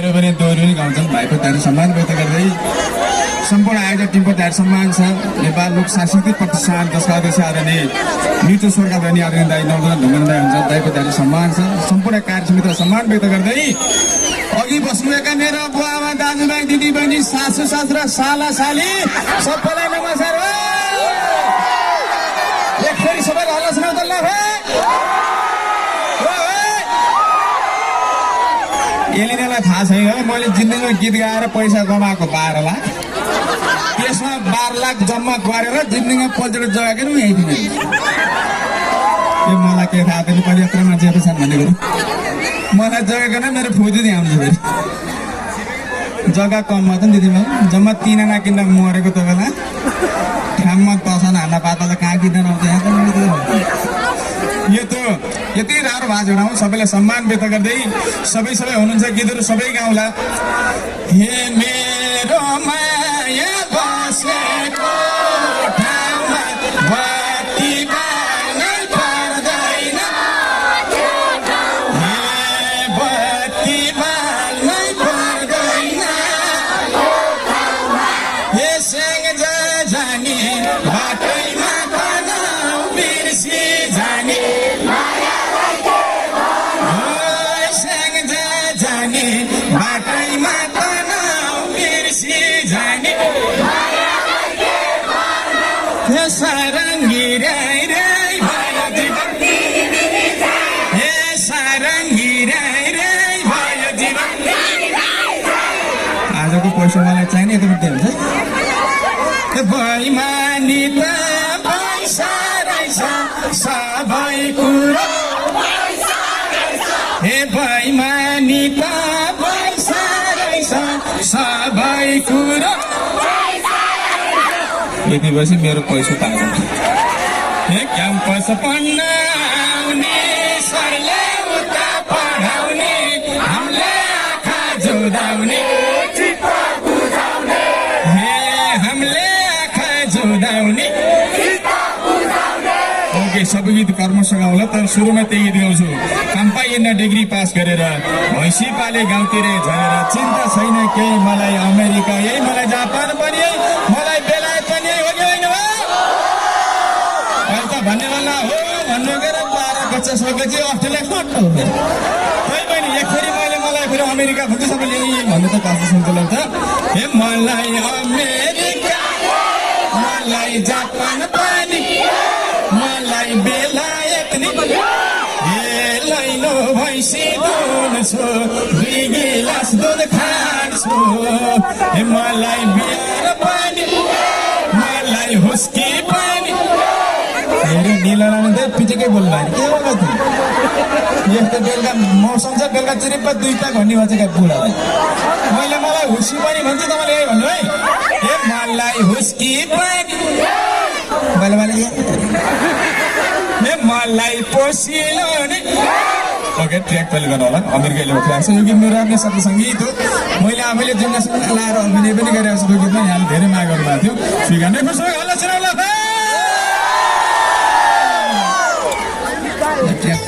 तालु पनि दोहोरी पनि गाउँछन्। भाइको तयारी सम्मान व्यक्त गर्दै सम्पूर्ण आयोजक टिमको तयारी सम्मान छ। नेपाल लोक सांस्कृतिक प्रतिष्ठान जसका अध्यक्ष आदरणीय मृत्यु स्वर्गका धनी आदरणीय दाई नवदन ढुङ्गाना दाई हुन्छ। दाईको तयारी सम्मान छ। सम्पूर्ण कार्य समितिलाई सम्मान व्यक्त गर्दै अघि बस्नुभएका मेरा बुवामा दाजुभाइ दिदीबहिनी सासू सासुरा साला साली सबैलाई नमस्कार हो। एक फेरि सबैलाई हल्ला सुनाउँदा ल एलिनालाई थाहा छैन मैले जिन्दगीमा गीत गाएर पैसा कमाएको 12 लाख, त्यसमा 12 लाख जम्मा गरेर जिन्दगीमा पल्टेर जग्गा किन यही दिन यो मलाई के थाहा थियो कहिले यत्रो मान्छेहरू छन् भन्ने कुरो मलाई जग्गा किन मेरो फुजी आउँछ फेरि जग्गा कममा त दिदीमा जम्मा 3 आना किन्न मरेको तपाईँलाई ठाममा तसन हाल्न पाता त कहाँ किन्न आउँछ यहाँ यो त यति राम्रो भाषा उठाउँ सबैलाई सम्मान व्यक्त गर्दै सबै हुनुहुन्छ गीतहरू सबै गाउँला। हे मेरो माया बसेको ठाउँमा बत्ती बाल्नै पर्दैन, हे बत्ती बाल्नै पर्दैन, हे सेङ्जा जाने बाटैमा बनाऊ बिर्सी जाने, बाटैमा तनाउ बिर्सी जाने, हे सारङ्गी राई राई भयो जीवन, हे सारङ्गी राई राई भयो जीवन। आजको पैसा मलाई चाहिने यति मात्रै हुन्छ बैमानी त पैसा रहेछ सबै कुरो, हे बैमानी त सबै कुरो। यति बसी मेरो पैसा तागो हे क्याम्पस पढ्न आउने सरले उता पढाउने हामीले आँखा जोडाउने, हे हामीले आँखा जोडाउने। ओके सबै गीत कर्मसँग होला तर सुरुमा त्यही गीत गाउँछु। कम्पाइन्न डिग्री पास गरेर भैँसी पाले गाउँतिर झरेर चिन्ता छैन केही मलाई अमेरिका यही मलाई जापान पनि यही मलाई बेलायत पनि यही हो कि होइन हो अहिले त भन्ने बेला हो भन्नु गएर 12 बच्चा सकेपछि अस्ट्रेलिया कट हो खै पनि एक फेरि मलाई फेरि अमेरिका खोज्छु सबैले यही भन्नु त कस्तो सुन्छ लाग्छ। हे मलाई अमेरिका मलाई जापान पनि मलाई बेलायत नि लैलो भैँसी दुन्छु 2 गिलास दुध खान्छु, मलाई बियर पनि मलाई हुस्की पनि। निला रानी पिटेकै बोल्नु भयो के हो कति यस्तो बेलुका मौसम छ बेलुका चिरिप्प 2टा भन्ने भन्छ क्या बुढालाई मैले मलाई हुस्की पनि भन्छु तपाईँले यही भन्नु है हे मलाई हुस्की पनि मलाई पोसिलो नि। ओके ट्र्याक पहिले गर्नु होला अमेरिकाले उठाएको छ यो गीत मेरो आफ्नै शब्द सङ्गीत हो। मैले आफैले जिम्नास्टिक लाएर अभिनय पनि गरेको छु यो गीतमा यहाँले धेरै माग गर्नुभएको थियो स्वीकार नै खुसी हल्ला सुनाउला ट्र्याक